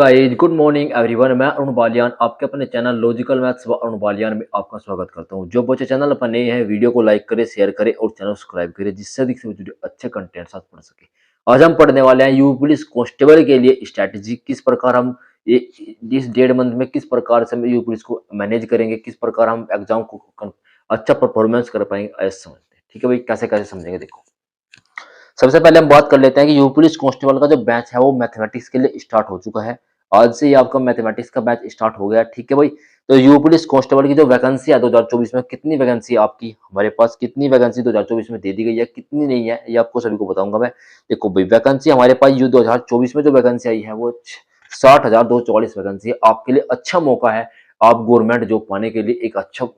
Guys, good morning everyone. मैं अरुण बालियान आपके अपने चैनल लॉजिकल मैथ्स व अरुण बालियान में आपका स्वागत करता हूं। जो बच्चे चैनल पर नए हैं, वीडियो को लाइक करें, शेयर करें और चैनल सब्सक्राइब करें, जिससे अधिक से वीडियो अच्छे कंटेंट साथ पढ़ सके। आज हम पढ़ने वाले हैं यूपी पुलिस कांस्टेबल के लिए स्ट्रैटेजी, किस प्रकार हम इस 1.5 मंथ में किस प्रकार से हम यूपी पुलिस को मैनेज करेंगे, किस प्रकार हम एग्जाम को अच्छा परफॉर्मेंस कर पाएंगे, ऐसे समझते हैं। ठीक है भाई, कैसे कैसे समझेंगे देखो। सबसे पहले हम बात कर लेते हैं कि यूपी पुलिस कांस्टेबल का जो बैच है वो मैथमेटिक्स के लिए स्टार्ट हो चुका है। आज से ही आपका मैथमेटिक्स का बैच स्टार्ट हो गया। ठीक है भाई, तो यूपी पुलिस कांस्टेबल की जो वैकेंसी है 2024 में, कितनी वैकेंसी है आपकी हमारे पास, कितनी वैकेंसी 2024 में दे दी गई है, कितनी नहीं है, ये आपको सभी को बताऊंगा मैं। देखो भाई, वैकेंसी हमारे पास 2024 में जो वैकेंसी आई है वो 60,244 वैकेंसी है। आपके लिए अच्छा मौका है, आप गवर्नमेंट जॉब पाने के लिए एक अच्छा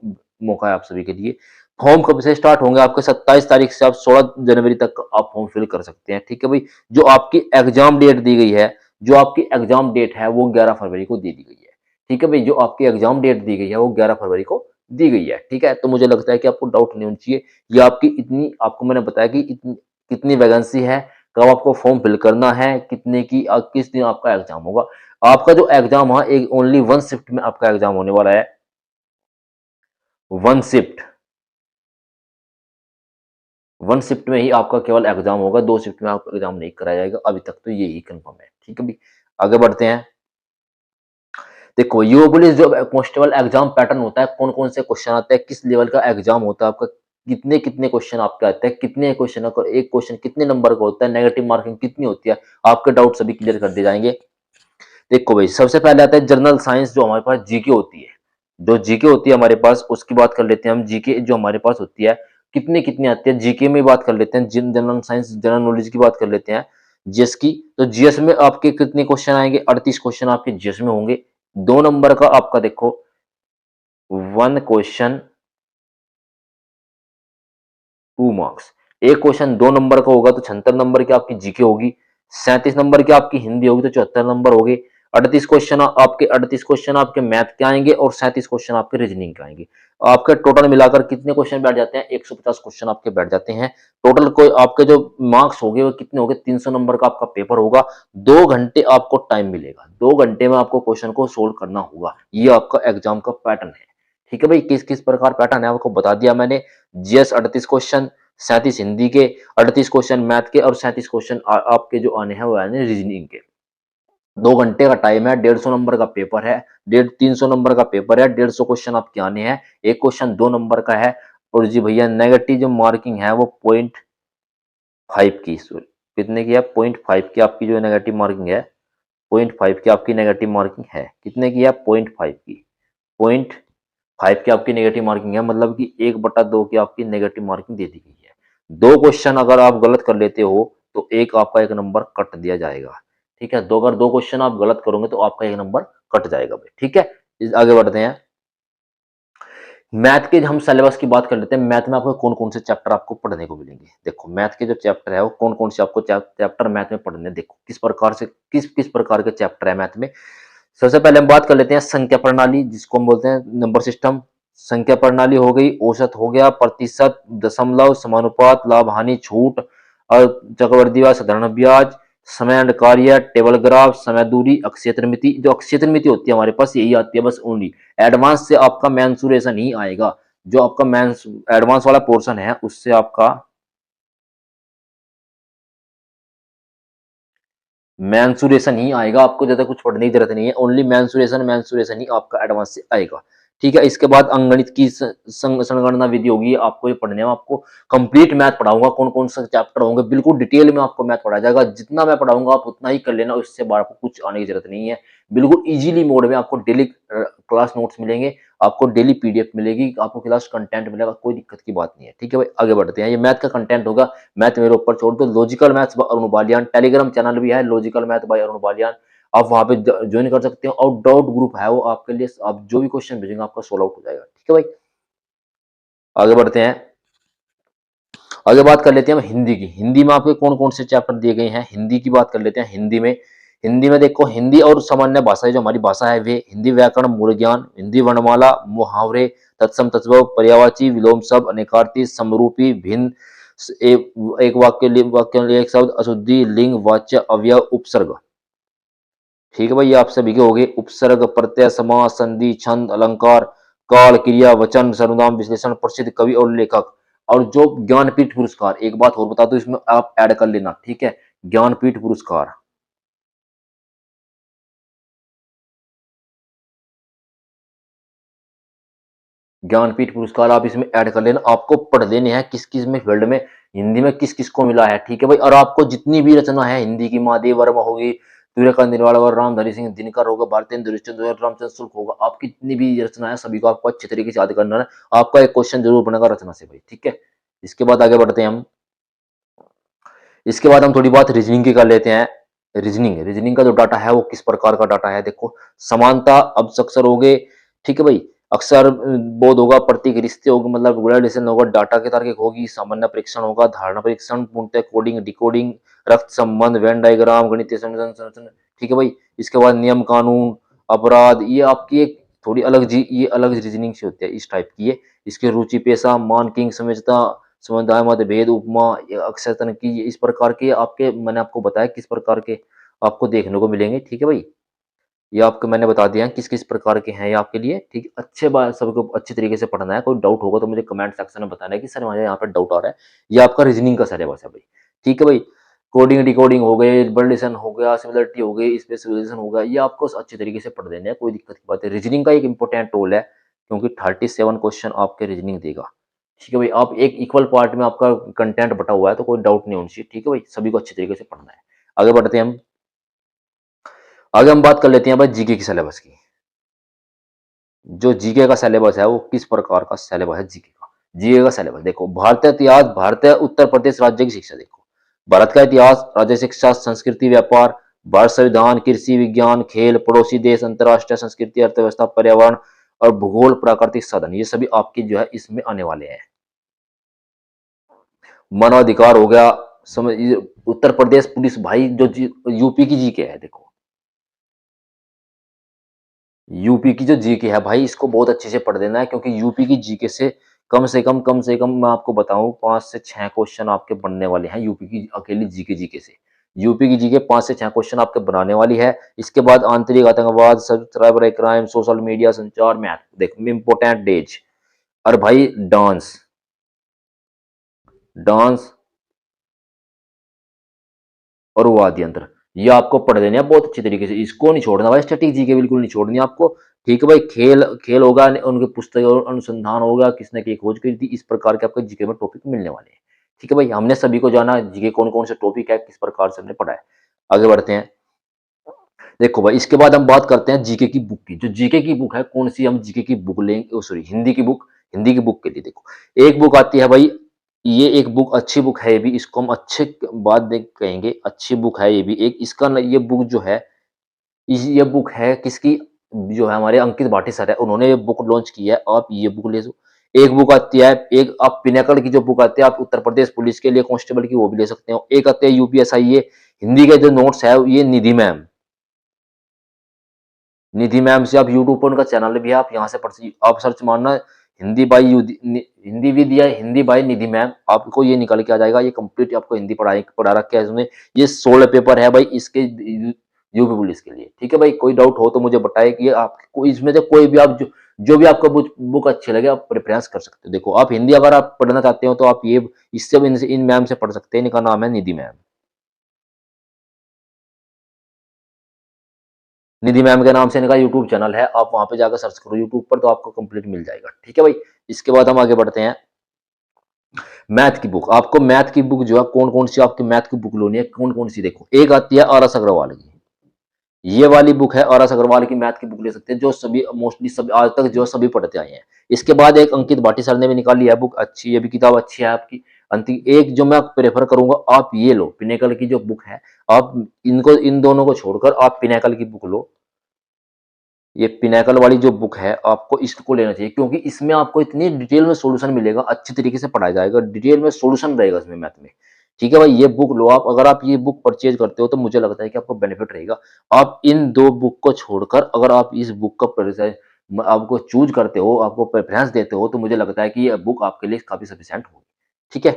मौका है आप सभी के लिए। फॉर्म कब से स्टार्ट होंगे आपके? 27 तारीख से आप 16 जनवरी तक आप फॉर्म फिल कर सकते हैं। ठीक है भाई, जो आपकी एग्जाम डेट दी गई है, जो आपकी एग्जाम डेट है वो 11 फरवरी को दे दी गई है। ठीक है भाई, जो आपकी एग्जाम डेट दी गई है वो 11 फरवरी को दी गई है। ठीक है, तो मुझे लगता है कि आपको डाउट नहीं होना चाहिए। ये आपकी इतनी, आपको मैंने बताया कि इतनी कितनी वैकेंसी है, कब आपको फॉर्म फिल करना है, कितने की किस दिन आपका एग्जाम होगा। आपका जो एग्जाम है एक ओनली वन शिफ्ट में आपका एग्जाम होने वाला है। वन शिफ्ट, वन शिफ्ट में ही आपका केवल एग्जाम होगा, दो शिफ्ट में आपका एग्जाम नहीं कराया जाएगा। अभी तक तो यही कंफर्म है। ठीक है भाई, आगे बढ़ते हैं। देखो, यूपी पुलिस जो कांस्टेबल एग्जाम पैटर्न होता है, कौन कौन से क्वेश्चन आते हैं, किस लेवल का एग्जाम होता है आपका, कितने कितने क्वेश्चन आपके आते हैं, कितने क्वेश्चन का एक क्वेश्चन कितने नंबर का होता है, नेगेटिव मार्किंग कितनी होती है, आपके डाउट सभी क्लियर कर दिए जाएंगे। देखो भाई, सबसे पहले आता है जनरल साइंस, जो हमारे पास जीके होती है। जो जीके होती है हमारे पास, उसकी बात कर लेते हैं हम। जीके जो हमारे पास होती है, कितने कितनी आती है जीके में बात कर लेते हैं। जनरल साइंस, जनरल नॉलेज की बात कर लेते हैं। जीएस की, तो जीएस में आपके कितने क्वेश्चन आएंगे? 38 क्वेश्चन आपके जीएस में होंगे। 2 नंबर का आपका देखो, वन क्वेश्चन 2 मार्क्स। एक क्वेश्चन 2 नंबर का होगा तो 76 नंबर की आपकी जीके होगी। 37 नंबर की आपकी हिंदी होगी तो 74 नंबर हो गए। 38 क्वेश्चन आपके मैथ के आएंगे और 37 क्वेश्चन आपके रीजनिंग के आएंगे। आपके टोटल मिलाकर कितने क्वेश्चन बैठ जाते हैं? 150 क्वेश्चन आपके बैठ जाते हैं। टोटल कोई आपके जो मार्क्स हो गए वो कितने हो गए? 300 नंबर का आपका पेपर होगा। 2 घंटे आपको टाइम मिलेगा, 2 घंटे में आपको क्वेश्चन को सोल्व करना होगा। ये आपका एग्जाम का पैटर्न है। ठीक है भाई, किस किस प्रकार पैटर्न है आपको बता दिया मैंने। जीएस 38 क्वेश्चन, 37 हिंदी के, 38 क्वेश्चन मैथ के और 37 क्वेश्चन आपके जो आने हैं वो आने रीजनिंग के। 2 घंटे का टाइम है, 150 नंबर का पेपर है, 300 नंबर का पेपर है, 150 क्वेश्चन आपके आने हैं। एक क्वेश्चन 2 नंबर का है। और जी भैया, नेगेटिव जो मार्किंग है वो 0.5 की, कितने की है? 0.5 की आपकी जो नेगेटिव मार्किंग है, 0.5 की आपकी नेगेटिव मार्किंग है। कितने की है? 0.5 की। 0.5 की आपकी नेगेटिव मार्किंग है, मतलब कि 1/2 की आपकी नेगेटिव मार्किंग दे दी गई है। 2 क्वेश्चन अगर आप गलत कर लेते हो तो एक आपका 1 नंबर कट दिया जाएगा। ठीक है, अगर 2 क्वेश्चन आप गलत करोगे तो आपका 1 नंबर कट जाएगा भाई। ठीक है, आगे बढ़ते हैं। मैथ के हम सिलेबस की बात कर लेते हैं। मैथ में आपको कौन कौन से चैप्टर आपको पढ़ने को मिलेंगे? देखो, मैथ के जो चैप्टर है वो कौन कौन से आपको चैप्टर मैथ में पढ़ने, देखो किस प्रकार से किस किस प्रकार के चैप्टर है मैथ में। सबसे पहले हम बात कर लेते हैं संख्या प्रणाली, जिसको हम बोलते हैं नंबर सिस्टम। संख्या प्रणाली हो गई, औसत हो गया, प्रतिशत, दशमलव, समानुपात, लाभ हानि, छूट और चक्रवृद्धि ब्याज, साधारण ब्याज, समय कार्य, टेबल ग्राफ, समय दूरी, अक्षेत्र मिति। जो अक्षेत्र मिति होती है हमारे पास यही आती है बस ओनली। एडवांस से आपका मेंसुरेशन ही आएगा। जो आपका मेंस एडवांस वाला पोर्शन है उससे आपका मेंसुरेशन ही आएगा। आपको ज्यादा कुछ पढ़ने की जरूरत नहीं है, ओनली मेंसुरेशन ही आपका एडवांस से आएगा। ठीक है, इसके बाद अंगणित की संगणना विधि होगी, आपको ये पढ़ने में। आपको कंप्लीट मैथ पढ़ाऊंगा, कौन कौन सा चैप्टर होंगे बिल्कुल डिटेल में आपको मैथ पढ़ाया जाएगा। जितना मैं पढ़ाऊंगा आप उतना ही कर लेना, उससे बाहर आपको कुछ आने की जरूरत नहीं है। बिल्कुल इजीली मोड में आपको डेली क्लास नोट्स मिलेंगे, आपको डेली पीडीएफ मिलेगी, आपको क्लास कंटेंट मिलेगा, कोई दिक्कत की बात नहीं है। ठीक है भाई, आगे बढ़ते हैं। ये मैथ का कंटेंट होगा, मैथ मेरे ऊपर छोड़ दो। Logical maths by Arun Baliyan, Telegram channel भी है logical math by Arun Baliyan, आप वहां पे ज्वाइन कर सकते हो। और डाउट ग्रुप है वो आपके लिए, आप जो भी क्वेश्चन भेजेंगे आपका सोल्व आउट हो जाएगा। ठीक है भाई, आगे बढ़ते हैं। आगे बात कर लेते हैं हम हिंदी की। हिंदी में आपके कौन कौन से चैप्टर दिए गए हैं, हिंदी की बात कर लेते हैं। हिंदी में देखो, हिंदी और सामान्य भाषा जो हमारी भाषा है वे हिंदी व्याकरण, मूल ज्ञान, हिंदी वर्णमाला, मुहावरे, तत्सम तद्भव, पर्यायवाची, विलोम शब्द, अनेकार्थी, समरूपी, भिन्न, एक वाक्य वाक्य एक शब्द, अशुद्धि, लिंग, वाच्य, अवयव, उपसर्ग। ठीक है भाई, ये आप सभी के हो गए। उपसर्ग, प्रत्यय, समास, संधि, छंद, अलंकार, काल, क्रिया, वचन, सर्वनाम, विशेषण, प्रसिद्ध कवि और लेखक। और जो ज्ञानपीठ पुरस्कार, एक बात और बता दो, इसमें आप ऐड कर लेना, ठीक है, ज्ञानपीठ पुरस्कार। ज्ञानपीठ पुरस्कार आप इसमें ऐड कर लेना। आपको पढ़ लेने हैं किस किस में फील्ड में, हिंदी में किस किस को मिला है, ठीक है भाई। और आपको जितनी भी रचना है हिंदी की, महादेव वर्मा होगी, सूर्यकांत निराला, रामधारी सिंह दिनकर होगा, भारतेंदु हरिश्चंद्र, रामचंद्र शुक्ल होगा, आपकी जितनी भी रचना है सभी को आपको अच्छे तरीके से याद करना है। आपका एक क्वेश्चन जरूर बनेगा रचना से भाई, ठीक है। इसके बाद आगे बढ़ते हैं हम। इसके बाद हम थोड़ी बात रीजनिंग की कर लेते हैं। रीजनिंग का जो डाटा है वो किस प्रकार का डाटा है, देखो। समानता, अब अक्षर हो गए, ठीक है भाई। अक्षर बोध होगा, प्रतीक, रिश्ते होगा, मतलब रिलेशन होगा, डाटा के तार्किक होगी, सामान्य परीक्षण होगा, धारणा परीक्षण, पूर्णतः कोडिंग, डिकोडिंग, रक्त संबंध, वेन डायग्राम, गणितीय संरचना, ठीक है भाई। इसके बाद नियम कानून, अपराध, ये आपकी एक थोड़ी अलग जी ये अलग रीजनिंग से होती है, इस टाइप की है। इसके रुचि, पेशा, मानकिंग, समझता, समुदाय मतभेद, उपमा, अक्षर तनकी, इस प्रकार के आपके, मैंने आपको बताया किस प्रकार के आपको देखने को मिलेंगे, ठीक है भाई। ये आपको मैंने बता दिया है किस किस प्रकार के हैं ये आपके लिए, ठीक है। अच्छे बात, सबको अच्छी तरीके से पढ़ना है। कोई डाउट होगा तो मुझे कमेंट सेक्शन में बताना है कि सर मुझे यहाँ पर डाउट आ रहा है। ये आपका रीजनिंग का सिलेबस है भाई, ठीक है भाई। कोडिंग, डिकोडिंग हो गए, बर्लेसन हो गया, सिमिलरिटी हो गई, स्पेशलाइजेशन हो गया, ये आपको अच्छे तरीके से पढ़ देने हैं, कोई दिक्कत की बात है। रीजनिंग का एक इंपॉर्टेंट रोल है, क्योंकि 37 क्वेश्चन आपके रीजनिंग देगा, ठीक है भाई। आप एक इक्वल पार्ट में आपका कंटेंट बटा हुआ है, तो कोई डाउट नहीं होनी चाहिए, ठीक है भाई। सभी को अच्छे तरीके से पढ़ना है। आगे बढ़ते हैं हम। आगे हम बात कर लेते हैं भाई जीके की सिलेबस की। जो जीके का सिलेबस है वो किस प्रकार का सिलेबस है जीके का। जीके का सिलेबस देखो, भारतीय इतिहास, भारतीय उत्तर प्रदेश राज्य की शिक्षा देखो, भारत का इतिहास, राज्य शिक्षा, संस्कृति, व्यापार, भारत संविधान, कृषि विज्ञान, खेल, पड़ोसी देश, अंतर्राष्ट्रीय संस्कृति, अर्थव्यवस्था, पर्यावरण और भूगोल, प्राकृतिक साधन, ये सभी आपके जो है इसमें आने वाले हैं। मानवाधिकार हो गया, समझ, उत्तर प्रदेश पुलिस भाई, जो यूपी की जीके है देखो, यूपी की जो जीके है भाई, इसको बहुत अच्छे से पढ़ देना है, क्योंकि यूपी की जीके से कम से कम मैं आपको बताऊं 5 से 6 क्वेश्चन आपके बनने वाले हैं यूपी की अकेली जीके से। यूपी की जीके 5 से 6 क्वेश्चन आपके बनाने वाली है। इसके बाद आंतरिक आतंकवाद, साइबर क्राइम, सोशल मीडिया, संचार, मैथ, देखो इंपोर्टेंट डेज। और भाई डांस, डांस और वाद्य यंत्र, ये आपको पढ़ देने हैं बहुत अच्छी तरीके से। इसको नहीं छोड़ना भाई, स्टैटिक जीके बिल्कुल नहीं छोड़नी आपको, ठीक है भाई। खेल खेल होगा, उनके पुस्तक और अनुसंधान होगा, किसने की खोज की थी, इस प्रकार के आपको जीके में टॉपिक मिलने वाले हैं, ठीक है भाई। हमने सभी को जाना जीके कौन कौन से टॉपिक है, किस प्रकार से हमने पढ़ा है। आगे बढ़ते हैं। देखो भाई, इसके बाद हम बात करते हैं जीके की बुक की। जो जीके की बुक है, कौन सी हम जीके की बुक लेंगे, सॉरी हिंदी की बुक। हिंदी की बुक के लिए देखो, एक बुक आती है भाई, ये एक बुक अच्छी बुक है, ये भी, इसको हम अच्छे बात देख कहेंगे, अच्छी बुक है ये भी एक। इसका ये बुक जो है, ये बुक है किसकी, जो है हमारे अंकित भाटी सर है, उन्होंने ये बुक लॉन्च की है, आप ये बुक ले लो। एक बुक आती है, एक आप पिनाकल की जो बुक आती है, आप उत्तर प्रदेश पुलिस के लिए कांस्टेबल की, वो भी ले सकते हो। एक आती है यूपीएसआई, ये हिंदी के जो नोट्स है, ये निधि मैम, निधि मैम से आप यूट्यूब पर उनका चैनल भी है, आप यहाँ से पढ़, आप सर्च मारना हिंदी बाई हिंदी विद या हिंदी बाई निधि मैम, आपको ये निकल के आ जाएगा। ये कंप्लीट आपको हिंदी पढ़ा रखा है इसमें। ये 16 पेपर है भाई इसके, यूपी पुलिस के लिए, ठीक है भाई। कोई डाउट हो तो मुझे बताए कि आपको इसमें से कोई भी आप जो भी आपको बुक अच्छी लगे आप प्रेफरेंस कर सकते हो। देखो, आप हिंदी अगर आप पढ़ना चाहते हो तो आप ये इससे इन मैम से पढ़ सकते हैं। इनका नाम है निधि मैम। निधि मैम के नाम से इनका यूट्यूब चैनल है, आप वहां पे जाकर सर्च करो यूट्यूब पर, तो आपको कंप्लीट मिल जाएगा, ठीक है भाई। इसके बाद हम आगे बढ़ते हैं। मैथ की बुक, आपको मैथ की बुक जो है कौन कौन सी आपकी मैथ की बुक लोनी है, कौन कौन सी, देखो एक आती है आर एस अग्रवाल की, ये वाली बुक है, आर एस अग्रवाल की मैथ की बुक ले सकते हैं, जो सभी मोस्टली सब आज तक जो सभी पढ़ते आए हैं। इसके बाद एक अंकित भाटी सर ने भी निकाली है बुक, अच्छी, ये भी किताब अच्छी है आपकी। अंतिम एक जो मैं प्रेफर करूंगा, आप ये लो, पिनेकल की जो बुक है, आप इनको, इन दोनों को छोड़कर आप पिनेकल की बुक लो। ये पिनैकल वाली जो बुक है, आपको इसको लेना चाहिए, क्योंकि इसमें आपको इतनी डिटेल में सॉल्यूशन मिलेगा, अच्छी तरीके से पढ़ाया जाएगा, डिटेल में सॉल्यूशन रहेगा इसमें मैथ में, ठीक है भाई। ये बुक लो आप, अगर आप ये बुक परचेज करते हो तो मुझे लगता है कि आपको बेनिफिट रहेगा। आप इन दो बुक को छोड़कर अगर आप इस बुक का आपको चूज करते हो, आपको प्रेफरेंस देते हो, तो मुझे लगता है कि ये बुक आपके लिए काफी सफिशिएंट होगी, ठीक है।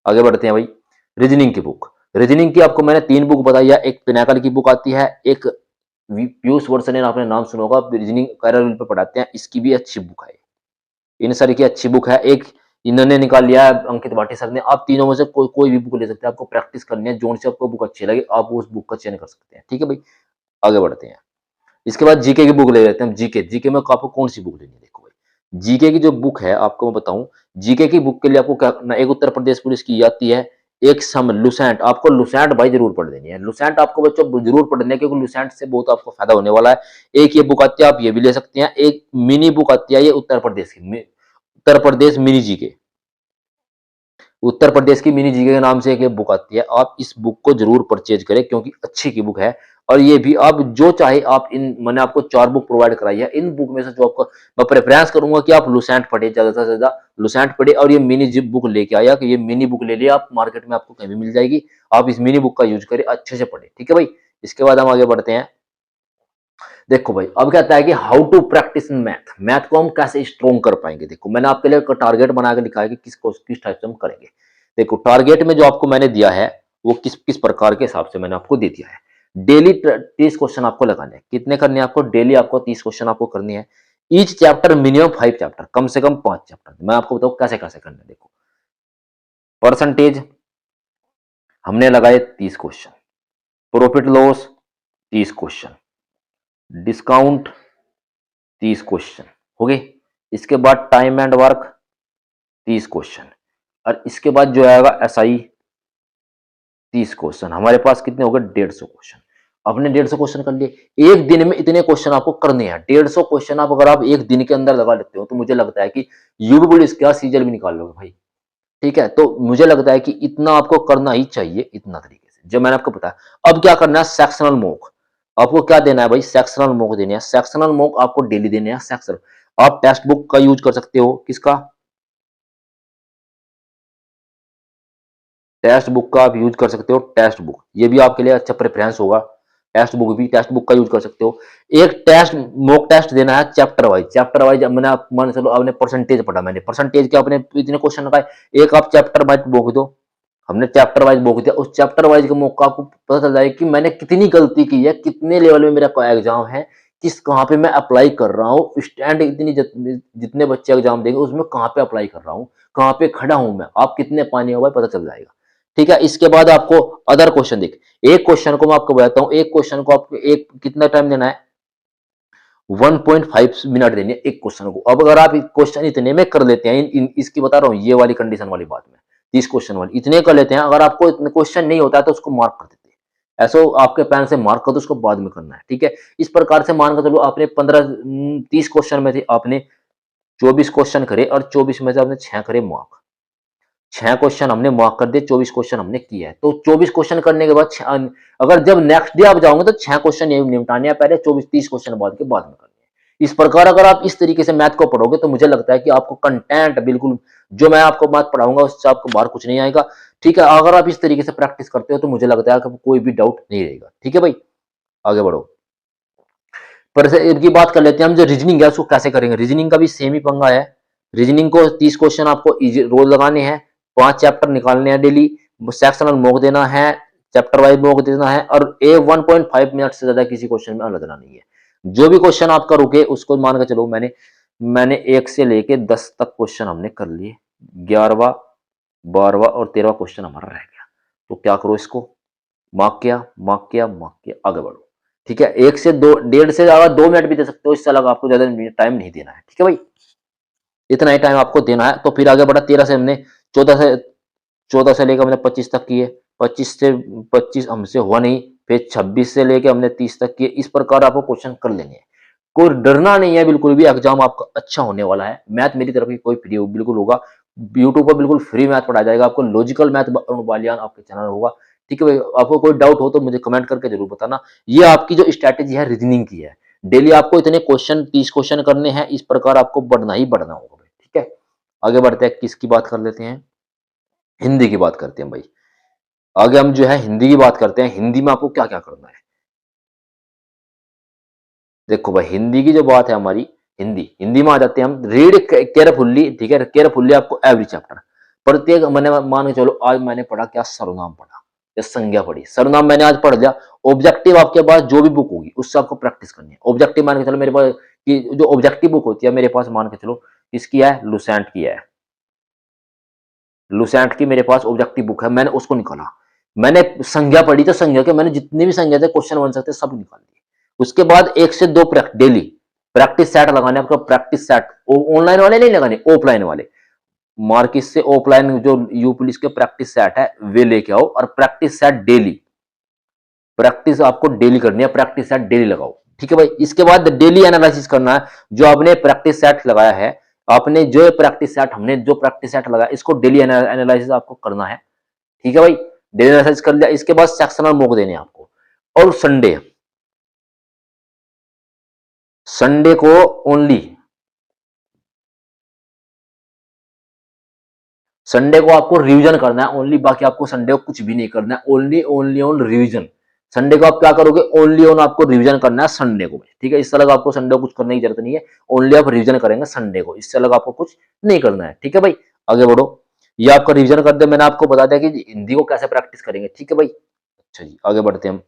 आगे बढ़ते हैं भाई। रीजनिंग की बुक, रीजनिंग की आपको मैंने 3 बुक बताई है। एक पिनैकल की बुक आती है, एक पीयूष वर्सनेन आपने नाम सुना होगा, रीजनिंग कैरियर पे पढ़ाते हैं, इसकी भी अच्छी बुक है। इन सारी की अच्छी बुक है। एक इन्होंने निकाल लिया है अंकित भाटी सर ने। आप तीनों में से कोई भी बुक ले सकते हैं, आपको प्रैक्टिस करनी है, जोन से आपको बुक अच्छी लगे आप उस बुक का चयन कर सकते हैं। ठीक है भाई, आगे बढ़ते हैं। इसके बाद जीके की बुक ले लेते हैं। जीके में आपको कौन सी बुक लेनी है? देखो भाई, जीके की जो बुक है आपको मैं बताऊं, जीके की बुक के लिए आपको क्या करना है, एक उत्तर प्रदेश पुलिस की आती है, एक सम लुसेंट, आपको लुसेंट भाई जरूर पढ़ देनी है। लुसेंट आपको बच्चों जरूर पढ़नी है, क्योंकि लुसेंट से बहुत आपको फायदा होने वाला है। एक ये बुक आती है, आप ये भी ले सकते हैं। एक मिनी बुक आती है, ये उत्तर प्रदेश की, उत्तर प्रदेश मिनी जीके, उत्तर प्रदेश की मिनी जीके के नाम से एक ये बुक आती है। आप इस बुक को जरूर परचेज करें, क्योंकि अच्छी की बुक है। और ये भी आप जो चाहे आप इन, मैंने आपको 4 बुक प्रोवाइड कराई है, इन बुक में से जो आपको मैं प्रेफरेंस करूंगा कि आप लुसेंट पढ़े, ज्यादा से ज्यादा लुसेंट पढ़े। और ये मिनी जिप बुक लेके आया कि ये मिनी बुक ले लिया आप, मार्केट में आपको कहीं भी मिल जाएगी। आप इस मिनी बुक का यूज करें, अच्छे से पढ़े। ठीक है भाई, इसके बाद हम आगे बढ़ते हैं। देखो भाई, अब कहता है कि how to practise math, math को हम कैसे स्ट्रॉन्ग कर पाएंगे। देखो मैंने आपके लिए टारगेट बना के लिखा है कि किस टाइप से हम करेंगे। देखो टारगेट में जो आपको मैंने दिया है वो किस किस प्रकार के हिसाब से मैंने आपको दे दिया है। डेली 30 क्वेश्चन आपको लगाने हैं। कितने करने हैं आपको? डेली आपको 30 क्वेश्चन आपको करने हैं। ईच चैप्टर मिनिमम 5 चैप्टर, कम से कम 5 चैप्टर। मैं आपको बताऊं कैसे कैसे करने हैं। देखो परसेंटेज हमने लगाए 30 question, profit loss 30 question, discount 30 question हो गए। इसके बाद टाइम एंड वर्क 30 क्वेश्चन, और इसके बाद जो आएगा एसआई 30 क्वेश्चन। हमारे पास कितने हो गए? 150 क्वेश्चन। आपने 150 क्वेश्चन कर लिए। एक दिन में इतने क्वेश्चन आपको करने हैं। 150 क्वेश्चन आप अगर आप एक दिन के अंदर लगा लेते हो, तो मुझे लगता है कि यूपी इसका सीजल भी निकाल लोगे भाई। ठीक है, तो मुझे लगता है कि इतना आपको करना ही चाहिए, इतना तरीके से जो मैंने आपको बताया। अब क्या करना है? सेक्शनल मॉक आपको क्या देना है भाई? सेक्शनल मॉक देने हैं। सेक्शनल मॉक आपको डेली देने हैं। सेक्शनल आप टेक्स्ट बुक का यूज कर सकते हो। किसका? टेक्स्ट बुक का आप यूज कर सकते हो। टेक्स्ट बुक ये भी आपके लिए अच्छा प्रेफरेंस होगा। टेक्स्ट बुक भी, टेक्स्ट बुक का यूज कर सकते हो। एक टेस्ट मॉक टेस्ट देना है चैप्टर वाइज। चैप्टर वाइज मैंने आप मान चलो आपने परसेंटेज पढ़ा, मैंने परसेंटेज के आपने इतने क्वेश्चन लगाए, एक आप चैप्टर वाइज बोक दो। हमने चैप्टर वाइज बोक दिया। उस चैप्टर वाइज के मौका आपको पता चल जाएगा कि मैंने कितनी गलती की है, कितने लेवल में मेरा एग्जाम है, किस कहाँ पे मैं अप्लाई कर रहा हूँ, स्टैंड इतनी जितने बच्चे एग्जाम देंगे उसमें कहाँ पे अप्लाई कर रहा हूँ, कहाँ पे खड़ा हूँ मैं, आप कितने पानी हो भाई पता चल जाएगा। ठीक है, इसके बाद आपको अदर क्वेश्चन देख, एक क्वेश्चन को मैं आपको बताता हूँ, एक क्वेश्चन को आपको एक कितना टाइम देना है? 1.5 मिनट देनी है एक क्वेश्चन को। अब अगर आप क्वेश्चन इतने में कर लेते हैं, इसकी बता रहा हूँ ये वाली कंडीशन वाली बात में, 30 क्वेश्चन वाली इतने कर लेते हैं, अगर आपको इतने क्वेश्चन नहीं होता है तो उसको मार्क कर देते हैं। ऐसा आपके पेन से मार्क कर दो, उसको बाद में करना है। ठीक है, इस प्रकार से मान कर चलो आपने 30 क्वेश्चन में थे आपने 24 क्वेश्चन करे, और 24 में से आपने 6 करे मार्क। 6 क्वेश्चन हमने मार्क कर दिए, 24 क्वेश्चन हमने किया है। तो 24 क्वेश्चन करने के बाद अगर जब नेक्स्ट डे आप जाओगे तो 6 क्वेश्चन ये निपटाने हैं पहले, 24-30 क्वेश्चन बाद के बाद में करने हैं। इस प्रकार अगर आप इस तरीके से मैथ को पढ़ोगे तो मुझे लगता है कि आपको कंटेंट बिल्कुल जो मैं आपको मैथ पढ़ाऊंगा उससे आपको बाहर कुछ नहीं आएगा। ठीक है, अगर आप इस तरीके से प्रैक्टिस करते हो तो मुझे लगता है कि कोई भी डाउट नहीं रहेगा। ठीक है भाई, आगे बढ़ो। पर इनकी बात कर लेते हैं हम, जो रीजनिंग है उसको कैसे करेंगे। रीजनिंग का भी सेम ही पंगा है। रीजनिंग को 30 क्वेश्चन आपको रोज लगाने हैं, 5 चैप्टर निकालने हैं डेली, सेक्शनल मॉक देना है, चैप्टर वाइज मॉक देना है, और 1.5 मिनट से ज्यादा किसी क्वेश्चन में लगना नहीं है। जो भी क्वेश्चन आपका रुके उसको मान के चलो, मैंने 1 से लेके 10 तक क्वेश्चन हमने कर लिए, 11वां 12वां और 13वां क्वेश्चन हमारा रह गया। तो क्या करो, इसको मार्क किया, मार्क किया, मार्क किया, आगे बढ़ो। ठीक है, 1 से 2, 1.5 से ज्यादा 2 मिनट भी दे सकते हो, इससे अलग आपको ज्यादा टाइम नहीं देना है। ठीक है भाई, इतना ही टाइम आपको देना है। तो फिर आगे बढ़ा, 13 से हमने 14 से लेकर हमने 25 तक किए, 25 हमसे हुआ नहीं, फिर 26 से लेकर हमने 30 तक किए। इस प्रकार आपको क्वेश्चन कर लेने हैं। कोई डरना नहीं है बिल्कुल भी, एग्जाम आपका अच्छा होने वाला है। मैथ मेरी तरफ की कोई फ्री बिल्कुल होगा, यूट्यूब पर बिल्कुल फ्री मैथ पढ़ाया जाएगा आपको। लॉजिकल मैथ बालियान आपके चैनल होगा। ठीक है भाई, आपको कोई डाउट हो तो मुझे कमेंट करके जरूर बताना। ये आपकी जो स्ट्रैटेजी है रीजनिंग की है, डेली आपको इतने क्वेश्चन 30 क्वेश्चन करने हैं, इस प्रकार आपको बढ़ना ही बढ़ना होगा भाई। ठीक है, आगे बढ़ते हैं, किसकी बात कर लेते हैं? हिंदी की बात करते हैं भाई। आगे हम जो है हिंदी की बात करते हैं। हिंदी में आपको क्या क्या करना है? देखो भाई, हिंदी की जो बात है हमारी, हिंदी में आ जाते हैं हम। रीड केयरफुल्ली, ठीक है, केयरफुल्ली आपको एवरी चैप्टर, प्रत्येक मैंने मान के चलो आज मैंने पढ़ा क्या? सर्वनाम पढ़ा, या संज्ञा पढ़ी, सर्वनाम मैंने आज पढ़ लिया। ऑब्जेक्टिव आपके पास जो भी बुक होगी उससे आपको प्रैक्टिस करनी है। ऑब्जेक्टिव मान के चलो मेरे पास कि जो ऑब्जेक्टिव बुक होती है मेरे पास, मान के चलो किसकी है, लुसेंट की है। लुसेंट की मेरे पास ऑब्जेक्टिव बुक है, मैंने उसको निकाला। मैंने संज्ञा पढ़ी तो संज्ञा के मैंने जितने भी संज्ञा थे क्वेश्चन बन सकते सब निकाल दिए। उसके बाद 1 से 2 डेली प्रैक्टिस सेट लगाने, आपको प्रैक्टिस सेट ऑनलाइन वाले नहीं लगाने, ऑफलाइन वाले। मार्केट से ऑफलाइन जो यू पुलिस के प्रैक्टिस सेट है वे लेके आओ, और प्रैक्टिस सेट डेली, प्रैक्टिस आपको डेली करनी है, प्रैक्टिस सेट डेली लगाओ। ठीक है भाई। इसके बाद डेली एनालिसिस करना है, जो आपने प्रैक्टिस सेट लगाया है, आपने जो प्रैक्टिस सेट, हमने जो प्रैक्टिस सेट लगाया इसको डेली एनालिसिस आपको करना है। ठीक है भाई। डेली एनालिसिस कर लिया, इसके बाद सेक्शनल मॉक देने हैं आपको। और संडे, संडे को ओनली, संडे को आपको रिवीजन करना है ओनली, बाकी आपको संडे को कुछ भी नहीं करना है, only only on revision. Sunday को आप क्या करोगे, ओनली ऑन आपको रिवीजन करना है संडे को। ठीक है, इससे अलग आपको संडे को कुछ करने की जरूरत नहीं है, ओनली आप रिवीजन करेंगे संडे को, इससे अलग आपको कुछ नहीं करना है। ठीक है भाई, आगे बढ़ो। ये आपका रिवीजन कर दे, मैंने आपको बता दिया कि हिंदी को कैसे प्रैक्टिस करेंगे। ठीक है भाई। अच्छा जी, आगे बढ़ते हैं हम।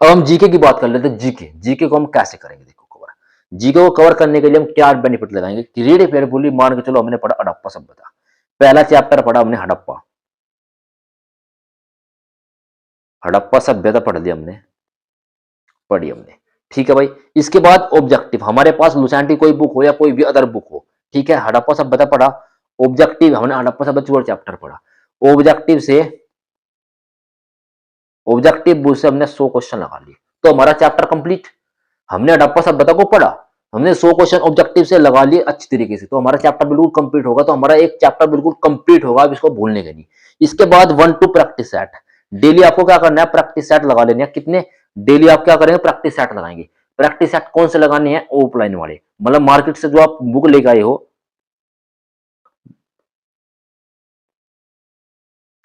अब हम जीके की बात कर लेते हैं। जीके, जीके को हम कैसे करेंगे, देखो कवर। जीके को कवर करने के लिए हम क्या बेनिफिट लगाएंगे, रीड केयरफुली। मान के चलो हमने पढ़ा हड़प्पा सभ्यता, पहला चैप्टर पढ़ा हमने हड़प्पा, हड़प्पा सभ्यता पढ़ लिया हमने, पढ़ी हमने। ठीक है भाई। इसके बाद ऑब्जेक्टिव, हमारे पास लुसेंट की कोई बुक हो या कोई भी अदर बुक हो, ठीक है, हड़प्पा सभ्यता पढ़ा, ऑब्जेक्टिव हमने हड़प्पा सभ्यता चैप्टर पढ़ा, ऑब्जेक्टिव से, ऑब्जेक्टिव बुक से हमने 100 क्वेश्चन लगा लिए, तो हमारा चैप्टर कंप्लीट। हमने हड़प्पा सभ्यता को पढ़ा, हमने 100 क्वेश्चन ऑब्जेक्टिव से लगा लिए अच्छी तरीके से, तो हमारा चैप्टर बिल्कुल कंप्लीट होगा। तो हमारा एक चैप्टर बिल्कुल कंप्लीट होगा, अब इसको भूलने के नहीं। इसके बाद 1-2 प्रैक्टिस सेट, डेली आपको क्या करना है, प्रैक्टिस सेट लगा लेने हैं। कितने, डेली आप क्या करेंगे, प्रैक्टिस सेट लगाएंगे। प्रैक्टिस सेट कौन से लगाने हैं, ऑफलाइन वाले, मतलब मार्केट से जो आप बुक लेके आए हो,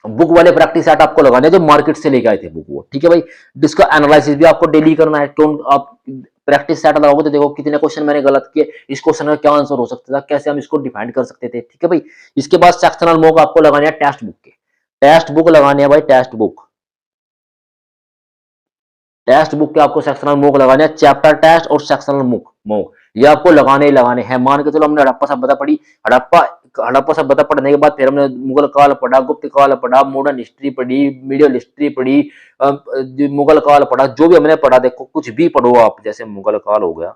बुक वाले प्रैक्टिस सेट आपको लगाने हैं जो मार्केट से लेके आए थे बुक वो। ठीक है भाई। जिसका एनालिसिस भी आपको डेली करना है। क्यों, आप प्रैक्टिस सेट लगाओगे तो देखो कितने क्वेश्चन मैंने गलत किए, इस क्वेश्चन का क्या आंसर हो सकता था, कैसे हम इसको डिफाइन कर सकते थे। ठीक है भाई। इसके बाद सेक्शनल मॉक आपको लगाने हैं टेक्स्ट बुक के, टेक्स्ट बुक लगाने हैं भाई, टेक्स्ट बुक, टेक्स्ट बुक के आपको सेक्शनल मॉक लगाने हैं, चैप्टर टेस्ट और सेक्शनल मॉक मॉक ये आपको लगाने ही लगाने हैं। मान के चलो हमने हड़प्पा सभ्यता पढ़ी, हड़प्पा हड़प्पा सभ्यता पढ़ने के बाद फिर हमने मुगल काल पढ़ा, गुप्त काल पढ़ा, मॉडर्न हिस्ट्री पढ़ी, मीडियल हिस्ट्री पढ़ी, मुगल काल पढ़ा, जो भी हमने पढ़ा, देखो कुछ भी पढ़ो आप, जैसे मुगल काल हो गया,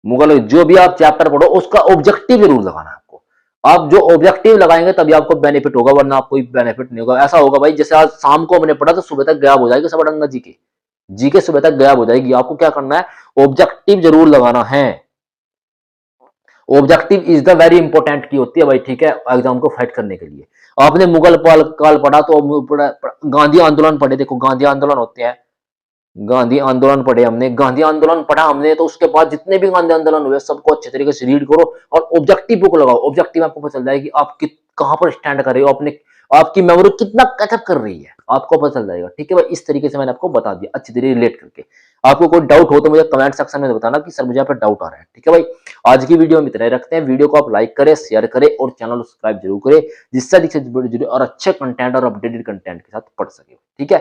मुगल जो भी आप चैप्टर पढ़ो उसका ऑब्जेक्टिव जरूर लगाना है आपको। आप जो ऑब्जेक्टिव लगाएंगे तभी आपको बेनिफिट होगा, वरना आपको बेनिफिट नहीं होगा। ऐसा होगा भाई जैसे आज शाम को हमने पढ़ा तो सुबह तक गायब हो जाएगी सब अड़ंगा जी के, जीके सुबह तक गायब हो जाएगी। आपको क्या करना है, ऑब्जेक्टिव जरूर लगाना है। Objective is the very important की होती है भाई। ठीक है, एग्जाम को फाइट करने के लिए। आपने मुगल काल पढ़ा तो गांधी आंदोलन पढ़े, देखो गांधी आंदोलन होते हैं, गांधी आंदोलन पढ़े हमने, गांधी आंदोलन पढ़ा हमने, तो उसके बाद जितने भी गांधी आंदोलन हुए सबको अच्छे तरीके से रीड करो और ऑब्जेक्टिव बुक लगाओ। ऑब्जेक्टिव आपको पता चल जाएगी आप कहां पर स्टैंड कर रहे हो, अपने आपकी मेमोरी कितना कैचअप कर रही है, आपको पता चल जाएगा। ठीक है भाई, इस तरीके से मैंने आपको बता दिया अच्छी तरीके रिलेट करके। आपको कोई डाउट हो तो मुझे कमेंट सेक्शन में बताना कि सर मुझे यहाँ पे डाउट आ रहा है। ठीक है भाई, आज की वीडियो में इतना ही रखते हैं। वीडियो को आप लाइक करें, शेयर करें और चैनल को सब्सक्राइब जरूर करें, जिससे अधिक से जुड़े और अच्छे कंटेंट और अपडेटेड कंटेंट के साथ पढ़ सके। ठीक है।